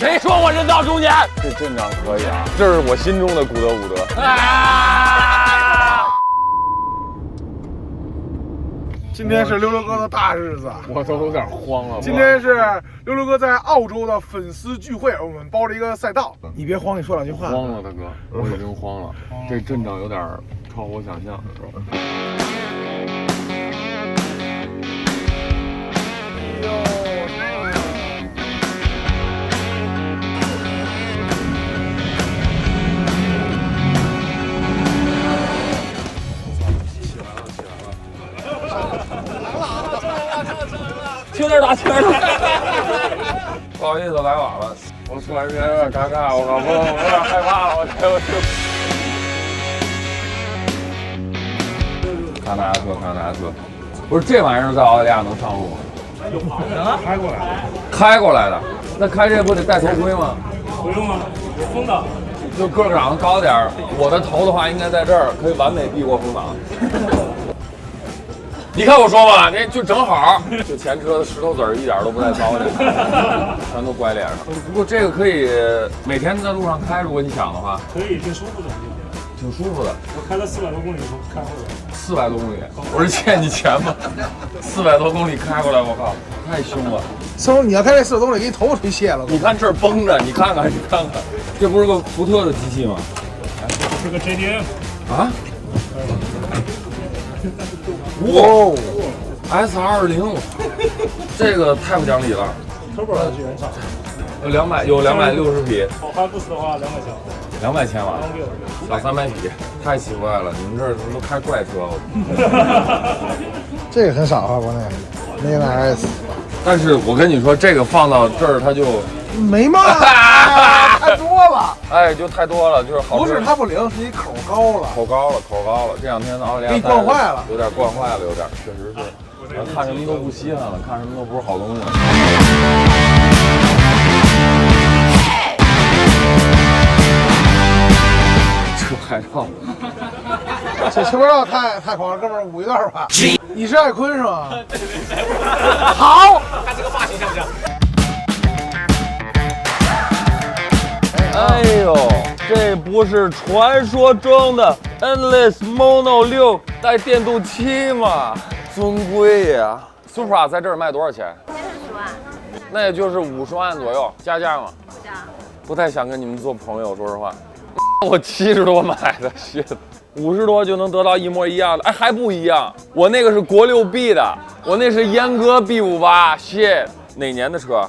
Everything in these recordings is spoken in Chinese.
谁说我人到中年？这阵仗可以啊，这是我心中的古德伍德。今天是溜溜哥的大日子，我都有点慌了。今天是溜溜哥在澳洲的粉丝聚会，我们包了一个赛道。你别慌，你说两句话。慌了，大哥，我已经慌了。这阵仗有点超乎我想象。轻点打，轻点打。不好意思，来晚了。我突然间有点尴尬，我有点害怕了，我看大家说，不是这玩意儿在澳大利亚能上路吗？能开过来的，那开这不得戴头盔吗？不用啊，有风挡。就个长得高点儿，我的头的话应该在这儿，可以完美避过风挡。你看我说嘛，那就正好，就前车的石头子儿一点都不带糟的，全都拐脸上。不过这个可以每天在路上开，如果你想的话，可以，挺舒服的。挺舒服的。我开了400多公里开回来。400多公里，我是欠你钱吗？400多公里开过来，我靠，太凶了。松，你要开这400多公里，给你头发吹卸了。你看这儿绷着，你看看，这不是个福特的机器吗？是个 JDM 啊？哇，S20，这个太不讲理了。Turbo 的是原厂，有260匹，好汉 Boost 的话200 200千瓦，小300匹，太奇怪了，你们这儿都开怪车。这个很少啊，国内那个 RS， 但是我跟你说，这个放到这儿它就没嘛，太多了。哎，就太多了，就是好。不是它不灵，是你口高了。口高了，这两天的澳大利亚给你惯坏了，有点惯坏了，确实是。看什么都不稀罕了，看什么都不是好东西。车牌照，这车牌照太狂了，哥们儿，5一段吧。你是艾坤是吗？好，看这个发型像不像？哎呦，这不是传说中的 Endless Mono 6带电镀漆吗？尊贵呀！Supra 在这儿卖多少钱10万，那也就是50万左右，加价吗？加。不太想跟你们做朋友，说实话。我70多买的，50多就能得到一模一样的，哎，还不一样。我那个是国6 B 的，我那是阉割 B58，shit， 哪年的车？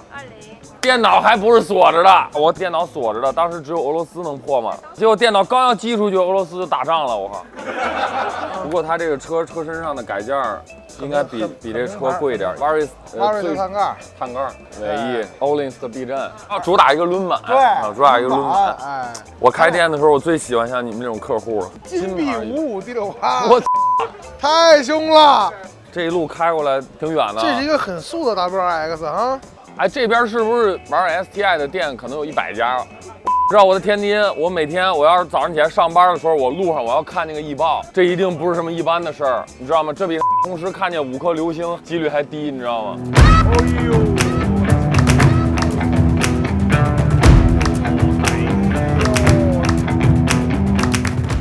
电脑还不是锁着的，我电脑锁着的，当时只有俄罗斯能破嘛。结果电脑刚要寄出去，俄罗斯就打仗了，我靠！不过它这个车身上的改件应该比这车贵一点。Varis 探盖，尾翼 Olins 的避震，主打一个轮板，对，主打一个轮板。哎，我开店的时候，我最喜欢像你们这种客户了。金币55第6趴，我太凶了！这一路开过来挺远的。这是一个很素的 WRX 啊。哎，这边是不是玩 STI 的店可能有100家？知道我的天津，我每天我要是早上起来上班的时候，我路上我要看那个易报，这一定不是什么一般的事儿，你知道吗？这比同时看见5颗流星几率还低，你知道吗？哎呦！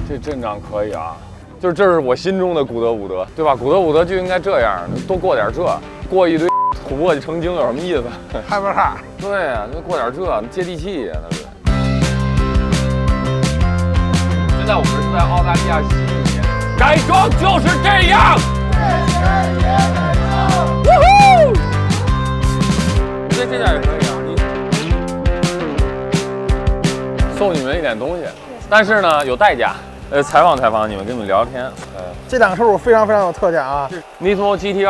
这阵仗可以啊，就是这是我心中的古德伍德，对吧？古德伍德就应该这样，多过点这，过一堆土磨叽成精有什么意思？害不害？对呀，就过点这，接地气呀，那是。现在我们是在澳大利亚悉尼，改装就是这样。这家也可以啊，送你们一点东西，但是呢有代价。采访你们，跟你们聊天。这两个车我非常有特价啊 ，Nismo GT2，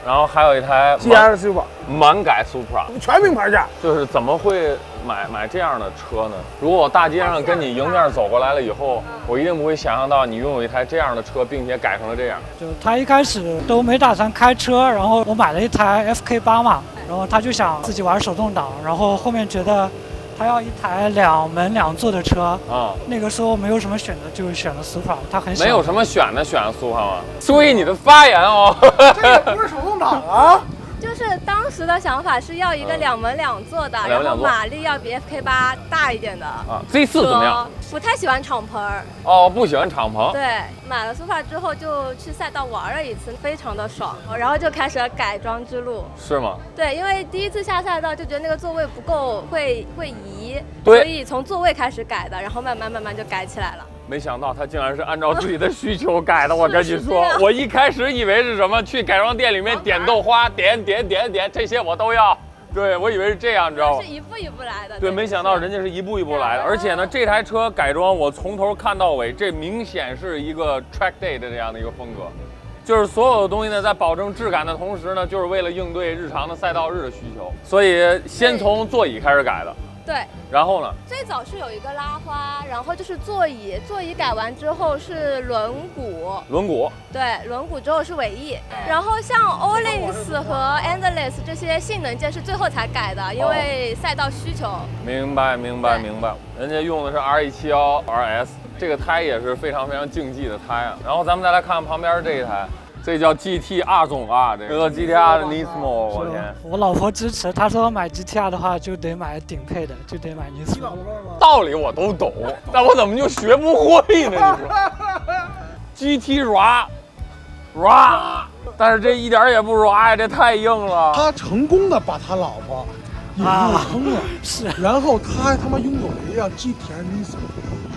然后还有一台 GR Supra 满改 Supra， 全名牌价。就是怎么会买这样的车呢？如果我大街上跟你迎面走过来了以后，我一定不会想象到你拥有一台这样的车，并且改成了这样。就他一开始都没打算开车，然后我买了一台 FK8嘛，然后他就想自己玩手动挡，然后后面觉得他要一台2门2座的车啊，那个时候没有什么选择，就选了 Supra， 他很没有什么选了 Supra 吗？注意你的发言哦。这也不是手动挡啊。就是当时的想法是要一个2门2座的，然后马力要比 FK8大一点的。啊 ，Z4 怎么样？不太喜欢敞篷。哦，不喜欢敞篷。对，买了 Supra 之后就去赛道玩了一次，非常的爽，然后就开始了改装之路。是吗？对，因为第一次下赛道就觉得那个座位不够，会移，对，所以从座位开始改的，然后慢慢就改起来了。没想到他竟然是按照自己的需求改的，我跟你说，我一开始以为是什么，去改装店里面点豆花，点，这些我都要。对，我以为是这样，你知道吗？是一步一步来的。对，没想到人家是一步一步来的，而且呢，这台车改装我从头看到尾，这明显是一个 track day 的这样的一个风格，就是所有的东西呢，在保证质感的同时呢，就是为了应对日常的赛道日的需求，所以先从座椅开始改的。对，然后呢？最早是有一个拉花，然后就是座椅改完之后是轮毂，对，轮毂之后是尾翼，然后像 Olympus 和 Endless 这些性能件是最后才改的，因为赛道需求。明白，人家用的是 RE71 RS， 这个胎也是非常竞技的胎啊。然后咱们再来看旁边这一台。这叫 GT2总啊，这个 GT2 的 Nismo， 我天！我老婆支持，她说买 GT2 的话就得买顶配的，就得买 Nismo。道理我都懂，但我怎么就学不会呢？你说 GT RA，但是这一点也不 RA 呀，这太硬了。他成功的把他老婆引入坑了，是，然后他还他妈拥有了一辆 GT-R Nismo。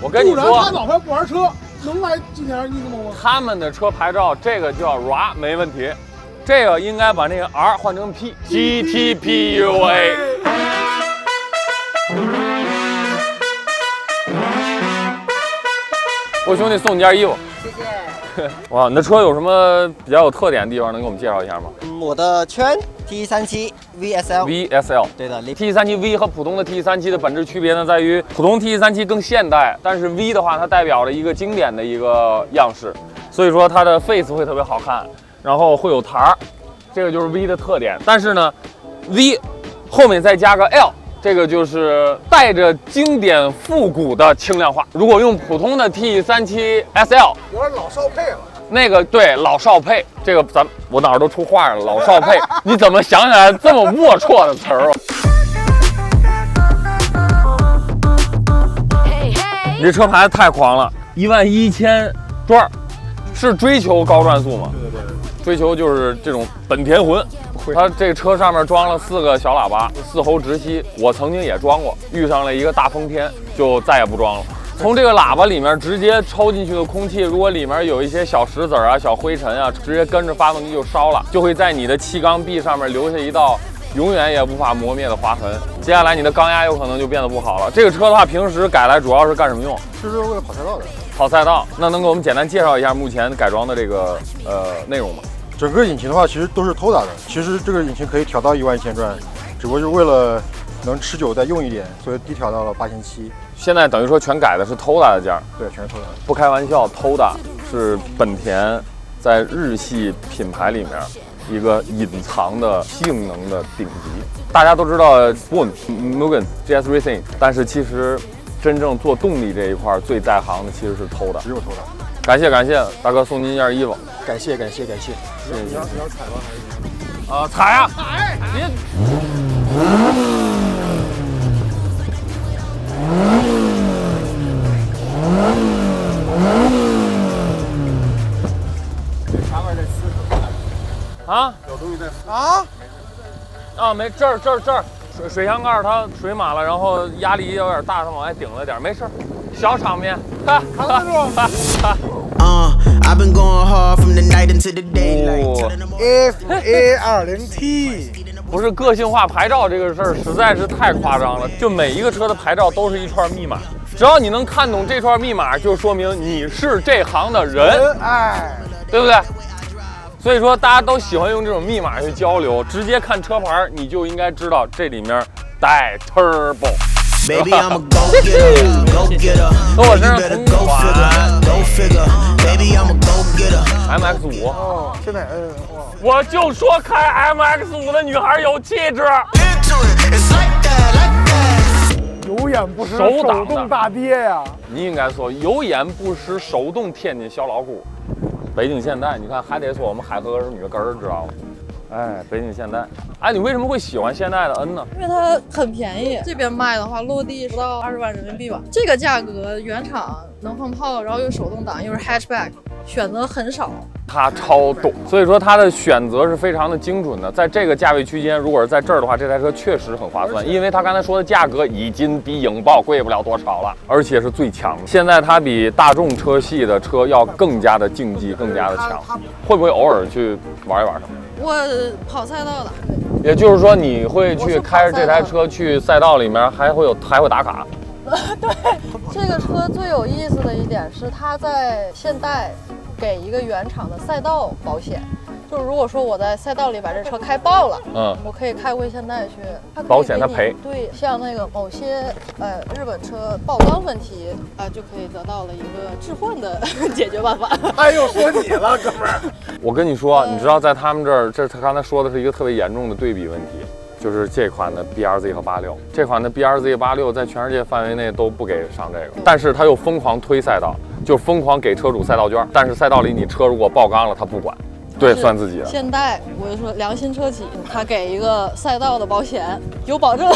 我跟你说，不然他老婆不玩车。能来GT-R Nismo吗？他们的车牌照这个叫 RA 没问题，这个应该把那个 R 换成 P。GTPUA。我兄弟送你件衣服，谢谢。哇，你的车有什么比较有特点的地方，能给我们介绍一下吗？我的圈 T37 VSL。对的 ，T37 V 和普通的 T37的本质区别呢，在于普通 T37 更现代，但是 V 的话，它代表了一个经典的一个样式，所以说它的 face 会特别好看，然后会有台儿，这个就是 V 的特点。但是呢 ，V 后面再加个 L。这个就是带着经典复古的轻量化。如果用普通的 T37 SL， 有点老少配了。那个对老少配，这个我哪儿都出话了，老少配，你怎么想起来这么龌龊的词儿啊？你这车牌太狂了，11000转，是追求高转速吗？对，追求就是这种本田魂。它这个车上面装了4个小喇叭，4喉直吸，我曾经也装过，遇上了一个大风天，就再也不装了。从这个喇叭里面直接抽进去的空气，如果里面有一些小石子啊、小灰尘啊，直接跟着发动机就烧了，就会在你的气缸壁上面留下一道永远也无法磨灭的划痕。接下来你的缸压有可能就变得不好了。这个车的话，平时改来主要是干什么用？是为了跑赛道的。跑赛道，那能给我们简单介绍一下目前改装的这个内容吗？整个引擎的话，其实都是偷打的。其实这个引擎可以调到11000转，只不过就是为了能持久再用一点，所以低调到了8700。现在等于说全改的是偷打的件儿，对，全是偷打的。不开玩笑，偷打是本田在日系品牌里面一个隐藏的性能的顶级。大家都知道 Boon、Mugen、GS Racing， 但是其实真正做动力这一块最在行的其实是偷打，只有偷打。感谢大哥送您一件衣服，感谢。你要踩吗还是？踩啊！踩！别。茶味在呲。啊？有东西在呲。啊，没这儿水箱盖它水满了，然后压力有点大，它往外顶了点，没事，小场面。哈哈哈哈。I've been going hard from the night into the daylight. FA20T 不是个性化牌照这个事儿实在是太夸张了，就每一个车的牌照都是一串密码，只要你能看懂这串密码，就说明你是这行的人，哎，对不对？所以说大家都喜欢用这种密码去交流，直接看车牌你就应该知道这里面带 turbo。Baby, I'm a go getter. 和我身上同款 Go figure. Baby, I'm a go getter. MX5。哦，现在哇，我就说开 MX5 的女孩有气质。有眼不识手动大爹呀！你应该说有眼不识手动天津小老虎。北京现代，你看还得说我们海河是女根儿，知道吗？哎，北京现代。哎，你为什么会喜欢现代的 N 呢？因为它很便宜，这边卖的话落地不到20万人民币吧。这个价格原厂能放炮，然后又手动挡，又是 hatchback， 选择很少。它超动，所以说它的选择是非常的精准的。在这个价位区间，如果是在这儿的话，这台车确实很划算，因为它刚才说的价格已经比影豹贵不了多少了，而且是最强的。现在它比大众车系的车要更加的竞技，更加的强。会不会偶尔去玩一玩什么？我跑赛道的，也就是说你会去开着这台车去赛道里面，还会打卡。对，这个车最有意思的一点是它在现代给一个原厂的赛道保险，就是如果说我在赛道里把这车开爆了，我可以开回现代去，保险它赔。对，像那个某些日本车爆缸问题就可以得到了一个置换的解决办法。哎呦，说你了，哥们儿！我跟你说，你知道在他们这儿，这他刚才说的是一个特别严重的对比问题。就是这款的 BRZ 和86，这款的 BRZ 86在全世界范围内都不给上这个，但是他又疯狂推赛道，就疯狂给车主赛道券，但是赛道里你车如果爆缸了，他不管，对，算自己的。现代我就说良心车企，他给一个赛道的保险，有保证，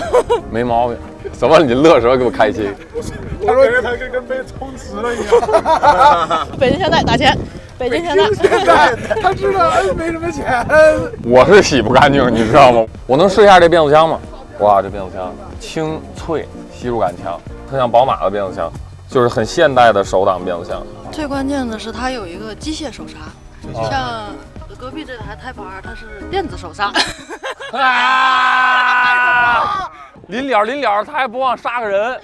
没毛病。什么？你乐什么？给我开心。他说他跟被充值了一样。北京现代打钱。北京现在，他知道N没什么钱。我是洗不干净，你知道吗？我能试一下这变速箱吗？哇，这变速箱清脆，吸入感强，特像宝马的变速箱，就是很现代的手挡变速箱。最关键的是它有一个机械手刹，像隔壁这台Type R，它是电子手刹。临了，他还不忘杀个人。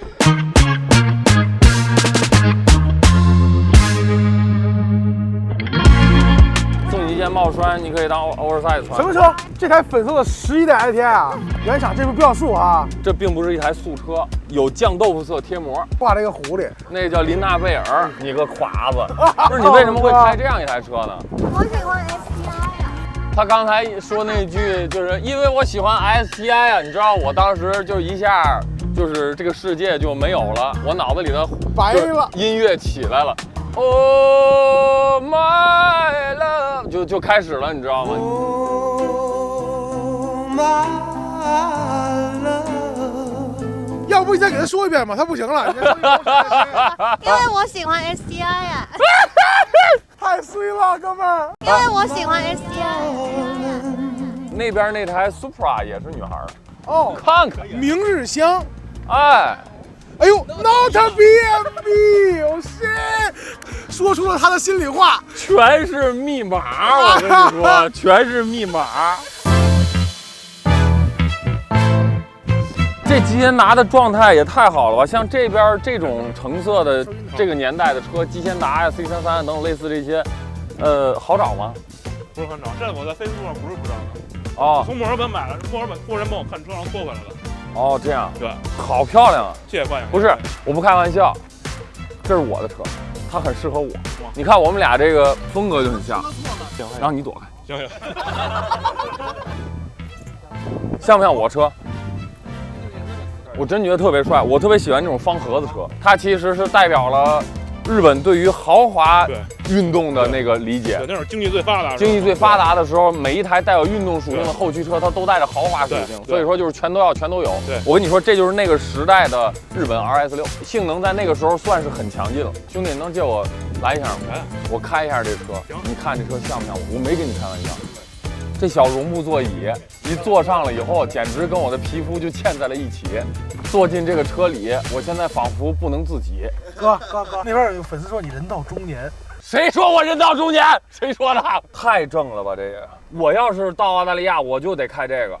一件帽栓，你可以当 oversize 穿。什么车？这台粉色的11代 ITI 啊，原厂这不标速啊。这并不是一台素车，有酱豆腐色贴膜，挂了一个狐狸，那叫林纳贝尔。你个垮子，不是你为什么会开这样一台车呢？我喜欢 STI 呀。他刚才说那句就是因为我喜欢 STI 啊，你知道我当时就一下就是这个世界就没有了，我脑子里的白了，音乐起来了。Oh my love， 就开始了，你知道吗？ Oh my love， 要不你再给他说一遍吧，他不行了。因为我喜欢 STI 呀。太衰了，哥们儿。因为我喜欢 STI。那边那台 Supra 也是女孩哦，看看明日香，哎呦 ，Not a BMB， 哦 shit， 说出了他的心里话，全是密码，我跟你说，全是密码。这吉贤达的状态也太好了吧！像这边这种橙色的这个年代的车，吉贤达呀、C33等等类似这些，好找吗？不是很找，这我在飞书上不是不找的。哦，从墨尔本买了，墨尔本托人帮我看车，然后拖回来了。哦，这样，对，好漂亮啊！谢谢欢迎。不是，我不开玩笑，这是我的车，它很适合我。你看我们俩这个风格就很像。行，然后你躲开。行。像不像我车？我真觉得特别帅，我特别喜欢这种方盒子车，它其实是代表了日本对于豪华运动的那个理解。对，那种经济最发达。经济最发达的时候，每一台带有运动属性的后驱车，它都带着豪华属性，所以说就是全都有。对，我跟你说，这就是那个时代的日本 RS6，性能在那个时候算是很强劲了。兄弟，你能借我来一下吗？我开一下这车，你看这车像不像我？我没跟你开玩笑。这小绒布座椅一坐上了以后，简直跟我的皮肤就嵌在了一起。坐进这个车里，我现在仿佛不能自己。哥，那边有粉丝说你人到中年，谁说我人到中年？谁说的？太正了吧这个！我要是到澳大利亚，我就得开这个。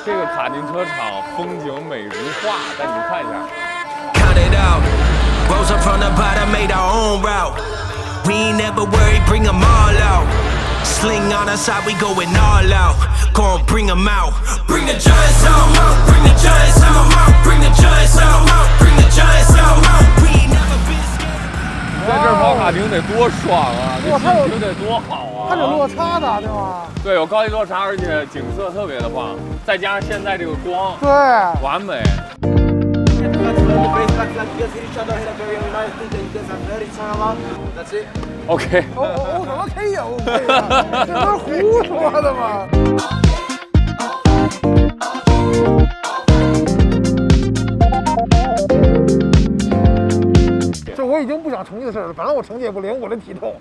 这个卡丁车场风景美如画，带你们看一下。Count it out, rose up from the bottom, made our own route. We ain't never worried, bring them all out. Sling on our side, we going all out. Go on, bring them out. Bring the giants out, bring the giants out, bring the giants out, bring the giants out. We ain't never been. 在这儿跑卡丁得多爽啊！这心情得多好啊！它有落差的，对吧？对，有高低落差，而且景色特别的棒，再加上现在这个光，对，完美。OK。哦，怎么可以有？这都是胡说的吗？这我已经不想成绩的事了，反正我成绩也不灵，我这体重。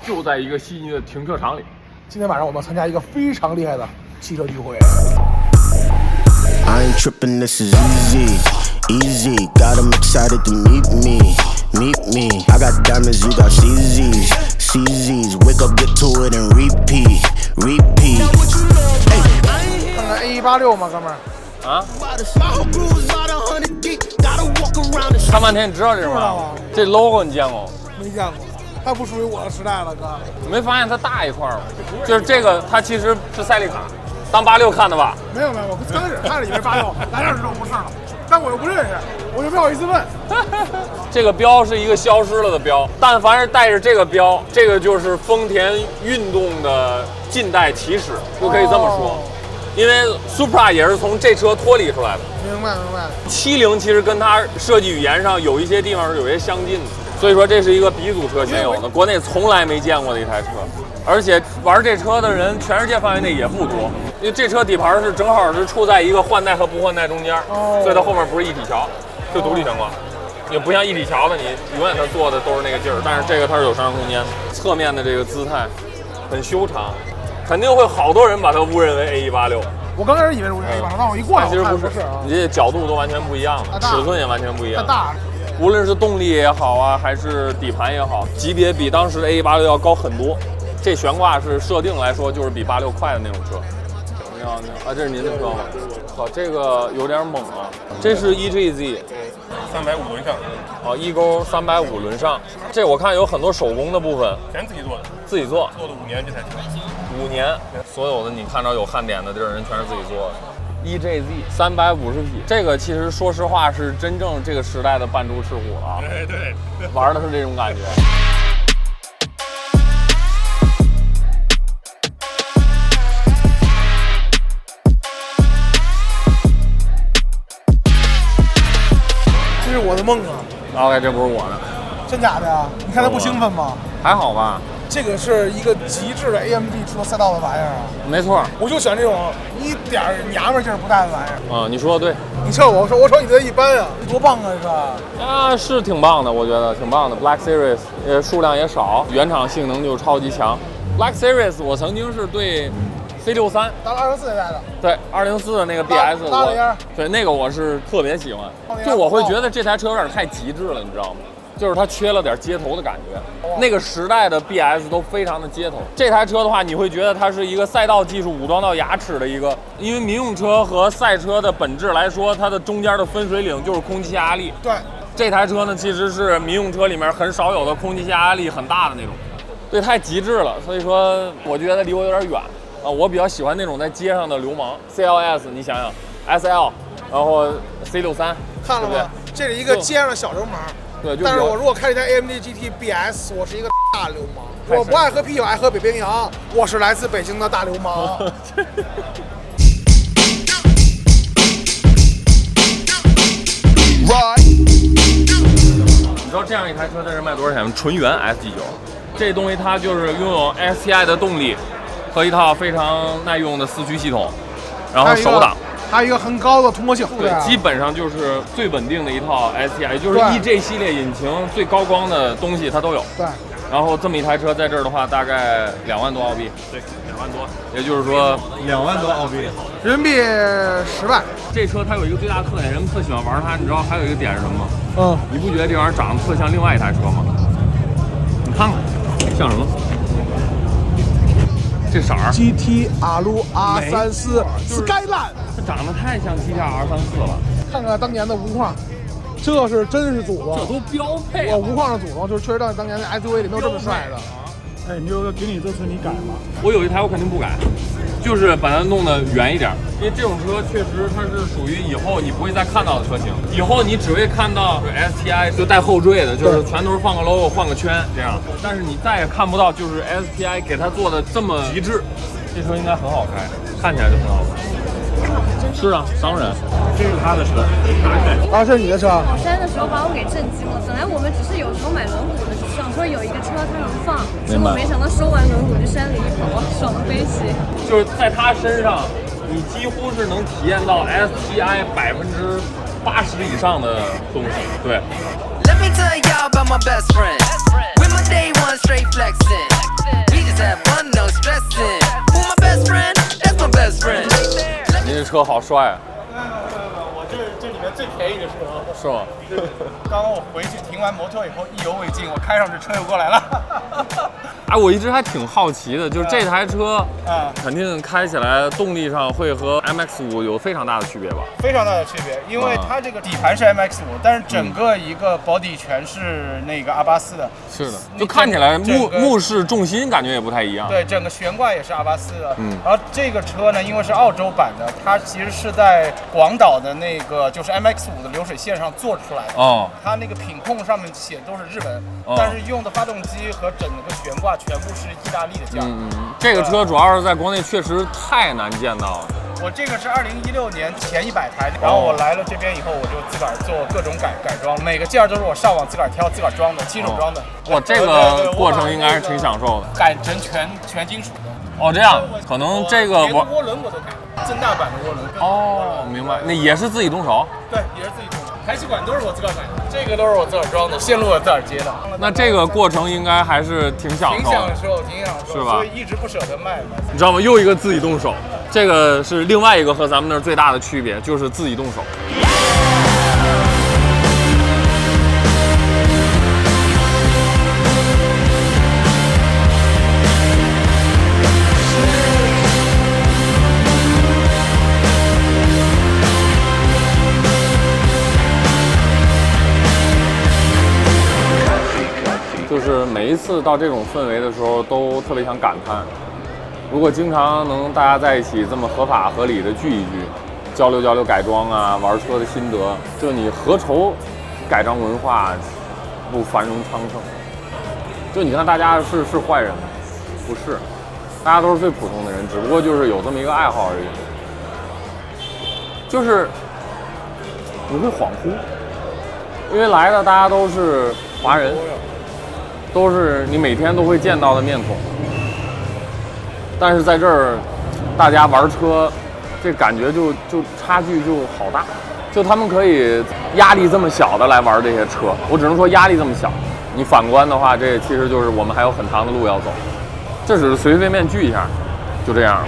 就在一个悉尼的停车场里，今天晚上我们参加一个非常厉害的汽车聚会。I ain't tripping, this is easy, easy. Got 'em excited to meet me, meet me. I got diamonds, you got CZs, CZs. Wake up, get to it and repeat, repeat. 看看 A186 吗，哥们儿？啊？看半天，你知道这是吗？这 logo 你见过？没见过。它不属于我的时代了，哥。你没发现它大一块吗？就是这个，它其实是赛利卡，当86看的吧？没有，我刚开始看着以为86，来这儿知道不是了，但我又不认识，我就没好意思问。这个标是一个消失了的标，但凡是带着这个标，这个就是丰田运动的近代起始，就可以这么说。因为 Supra 也是从这车脱离出来的。明白。70其实跟它设计语言上有一些地方是有些相近的。所以说这是一个鼻祖车先有的，国内从来没见过的一台车，而且玩这车的人全世界范围内也不多，因为这车底盘是正好是处在一个换代和不换代中间，所以它后面不是一体桥，是独立悬挂，也不像一体桥的你永远它坐的都是那个劲儿，但是这个它是有上升空间的，侧面的这个姿态很修长，肯定会好多人把它误认为 A186。我刚开始以为是 A186，但我一过来其实不是，你这角度都完全不一样了，尺寸也完全不一样。太大。无论是动力也好啊，还是底盘也好，级别比当时的 A186要高很多。这悬挂是设定来说就是比86快的那种车。你好，啊，这是您的车吗？好，这个有点猛啊。这是 EGZ 350轮上。哦，E勾350轮上。这我看有很多手工的部分。全自己做的。自己做。做了5年这台车。5年，所有的你看着有焊点的地儿，人全是自己做的。EJZ 350匹，这个其实说实话是真正这个时代的扮猪吃虎了啊！对，玩的是这种感觉。这是我的梦啊！ OK， 这不是我的，真假的呀？你看他不兴奋吗？还好吧。这个是一个极致的 AMG 出的赛道的玩意儿啊！没错，我就喜欢这种一点娘们劲儿不带的玩意儿。啊，你说的对。你瞅我瞅你这一般啊，多棒啊，是吧？啊，是挺棒的，我觉得挺棒的。Black Series 数量也少，原厂性能就超级强。Black Series 我曾经是对 C63，当204那代的，对204的那个 BS， 对那个我是特别喜欢，就我会觉得这台车有点太极致了，你知道吗？就是它缺了点街头的感觉，那个时代的 BS 都非常的街头。这台车的话，你会觉得它是一个赛道技术武装到牙齿的一个，因为民用车和赛车的本质来说，它的中间的分水岭就是空气下压力。对，这台车呢其实是民用车里面很少有的空气下压力很大的那种，对，太极致了，所以说我觉得离我有点远啊。我比较喜欢那种在街上的流氓 CLS， 你想想 SL， 然后 C63， 看了吗？这是一个街上的小流氓。对，但是我如果开一台 AMG GT BS， 我是一个大流氓。我不爱喝啤酒，爱喝北冰洋。我是来自北京的大流氓。你知道这样一台车在这卖多少钱吗？纯原 SG9， 这东西它就是拥有 STI 的动力和一套非常耐用的4驱系统，然后手挡。还有一个很高的通过性，对，基本上就是最稳定的一套 STI， 也就是 EJ 系列引擎最高光的东西它都有。对，然后这么一台车在这儿的话，大概2万多澳币。对，2万多，也就是说2万多澳币，人民币10万。这车它有一个最大特点，人们特喜欢玩它，你知道还有一个点是什么吗？你不觉得这玩意儿长得特像另外一台车吗？你看看，像什么？这色儿 GT R34 Skyline， 它长得太像 GT R34了。看看当年的无框，这是真是组装，这都标配。我无框的组装就是确实当年的 SUV 里没有这么帅的。哎，你就给你这车你改吗？我有一台我肯定不改，就是把它弄得圆一点，因为这种车确实它是属于以后你不会再看到的车型，以后你只会看到 STI 就带后缀的，就是全都是放个 logo 换个圈这样，但是你再也看不到就是 STI 给它做的这么极致。这车应该很好开，看起来就很好开。是啊，当然，这是他的车。啊，这是你的车？跑山的时候把我给震惊了。本来我们只是有时候买轮毂的，想说有一个车它能放，结果没想到收完轮毂就山里一跑，爽的飞起。就是在他身上，你几乎是能体验到 STI 80%以上的东西。对。Let me tell y'all about my best friend. With my day one straight flexing. We just have fun, no stressing. Who my best friend? That's my best friend. 您这车好帅啊！我这里面最便宜的车。是吗？刚刚我回去停完摩托以后意犹未尽，我开上这车又过来了。哎，我一直还挺好奇的，就是这台车，肯定开起来动力上会和 MX-5有非常大的区别吧？非常大的区别，因为它这个底盘是 MX-5，但是整个一个body全是那个R84的。是的，就看起来目视重心感觉也不太一样。对，整个悬挂也是R84的。然后这个车呢，因为是澳洲版的，它其实是在广岛的那个就是 MX-5的流水线上做出来的。它那个品控上面写都是日文，但是用的发动机和整个悬挂全部是意大利的件。这个车主要是在国内确实太难见到了。我这个是2016年前100台，然后我来了这边以后，我就自个儿做各种改装，每个件都是我上网自个儿挑、自个儿装的，亲手装的。哇，这个过程应该是挺享受的。改成全金属的。哦，这样，可能这个连涡轮我都改了，增大版的涡轮。哦，明白，那也是自己动手？对，也是自己动手。排气管都是我自个儿买的，这个都是我自个儿装的，线路我自个儿接的。那这个过程应该还是挺享受的，挺享受，是吧？所以一直不舍得卖。你知道吗？又一个自己动手，这个是另外一个和咱们那儿最大的区别，就是自己动手。就是每一次到这种氛围的时候，都特别想感叹，如果经常能大家在一起这么合法合理的聚一聚，交流改装啊，玩车的心得，就你何愁改装文化不繁荣昌盛？就你看大家是坏人吗？不是，大家都是最普通的人，只不过就是有这么一个爱好而已。就是你会恍惚，因为来的大家都是华人。都是你每天都会见到的面孔，但是在这儿，大家玩车，这感觉就差距就好大，就他们可以压力这么小的来玩这些车，我只能说压力这么小。你反观的话，这其实就是我们还有很长的路要走，这只是随随便便聚一下，就这样。